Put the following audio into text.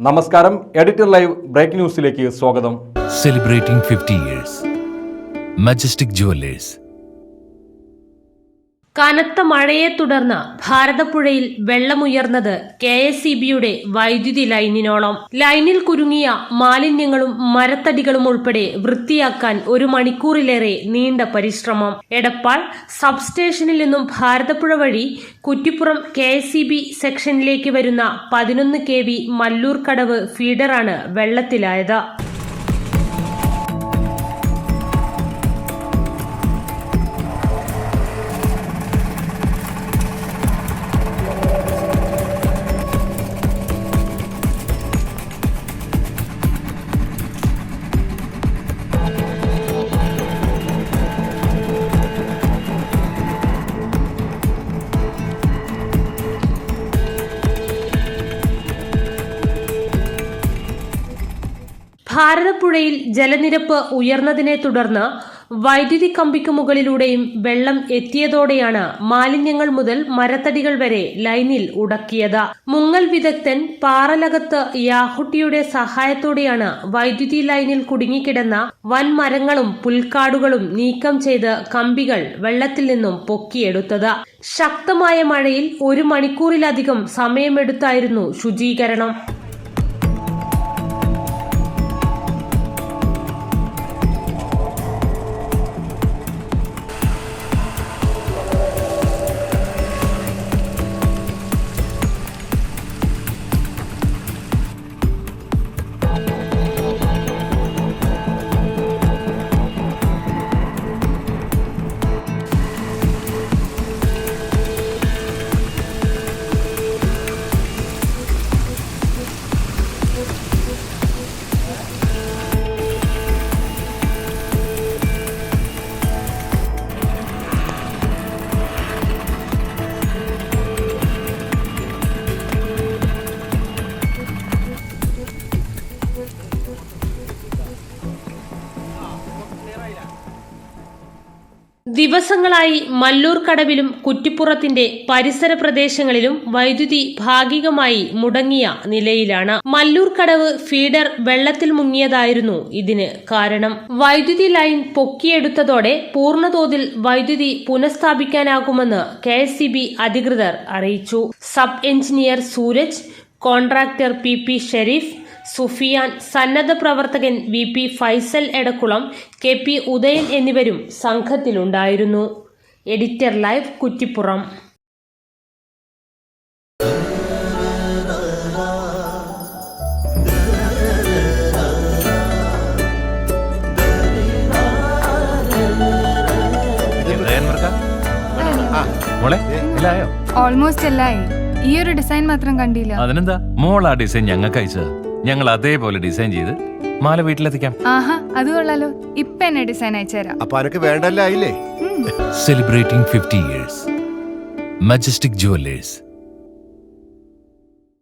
നമസ്കാരം, editor live break ന്യൂസിലേക്ക് സ്വാഗതം. Celebrating 50 years. Majestic jewellers. കനത്ത മഴയെ തുടർന്ന് ഭാരതപ്പുഴയിൽ വെള്ളമുയർന്നത് KSEBയുടെ വൈദ്യുതി ലൈനിനോളം. ലൈനിൽ കുരുങ്ങിയ മാലിന്യങ്ങളും മരത്തടികളും ഉൾപ്പെടെ വൃത്തിയാക്കാൻ 1 മണിക്കൂറിലേറെ നീണ്ട പരിശ്രമം. എടപ്പാൾ സബ്സ്റ്റേഷനിൽ നിന്നും ഭാരതപ്പുഴ വഴി കുറ്റിപ്പുറം KSEB സെക്ഷനിലേക്ക് വരുന്ന 11 kV മല്ലൂർക്കടവ് ഫീഡറാണ് വെള്ളത്തിലായത്. ഭാരതപ്പുഴയിൽ ജലനിരപ്പ് ഉയർന്നതിനെ തുടർന്ന് വൈദ്യുതി കമ്പിക്ക് മുകളിലൂടെയും വെള്ളം എത്തിയതോടെയാണ് മാലിന്യങ്ങൾ മുതൽ മരത്തടികൾ വരെ ലൈനിൽ ഉടക്കിയത്. മുങ്ങൽ വിദഗ്ധൻ പാറലകത്ത് യാഹുട്ടിയുടെ സഹായത്തോടെയാണ് വൈദ്യുതി ലൈനിൽ കുടുങ്ങിക്കിടന്ന വൻമരങ്ങളും പുൽക്കാടുകളും നീക്കം ചെയ്ത് കമ്പികൾ വെള്ളത്തിൽ നിന്നും പൊക്കിയെടുത്തത്. ശക്തമായ മഴയിൽ 1 മണിക്കൂറിലധികം സമയമെടുത്തായിരുന്നു ശുചീകരണം. ദിവസങ്ങളായി മല്ലൂർക്കടവിലും കുറ്റിപ്പുറത്തിന്റെ പരിസര പ്രദേശങ്ങളിലും വൈദ്യുതി ഭാഗികമായി മുടങ്ങിയ നിലയിലാണ്. മല്ലൂർക്കടവ് ഫീഡർ വെള്ളത്തിൽ മുങ്ങിയതായിരുന്നു ഇതിന് കാരണം. വൈദ്യുതി ലൈൻ പൊക്കിയെടുത്തതോടെ പൂർണ്ണതോതിൽ വൈദ്യുതി പുനഃസ്ഥാപിക്കാനാകുമെന്ന് KSEB അധികൃതർ അറിയിച്ചു. Sub engineer Suraj, contractor PP Sharif, Sufiyan, സന്നദ്ധ പ്രവർത്തകൻ VP ഫൈസൽ എടക്കുളം, KP ഉദയൻ എന്നിവരും സംഘത്തിലുണ്ടായിരുന്നു. Editor live, Kuttippuram. ഓൾമോസ്റ്റ് എല്ലായി. ഈ ഒരു ഡിസൈൻ മാത്രം കണ്ടില്ല. അതിനെന്താ, മോൾ ആ ഡിസൈൻ ഞങ്ങൾക്ക് അയച്ചത്. ഞങ്ങൾ അതേപോലെ ഡിസൈൻ ചെയ്ത് മാല വീട്ടിലെത്തിക്കാം. ആഹാ, അത് കൊള്ളാലോ. ഇപ്പൊ എന്നെ ഡിസൈൻ അയച്ചുതരാം. അപ്പൊ അനക്ക് വേണ്ടല്ലേ? Celebrating 50 years. Majestic jewellers.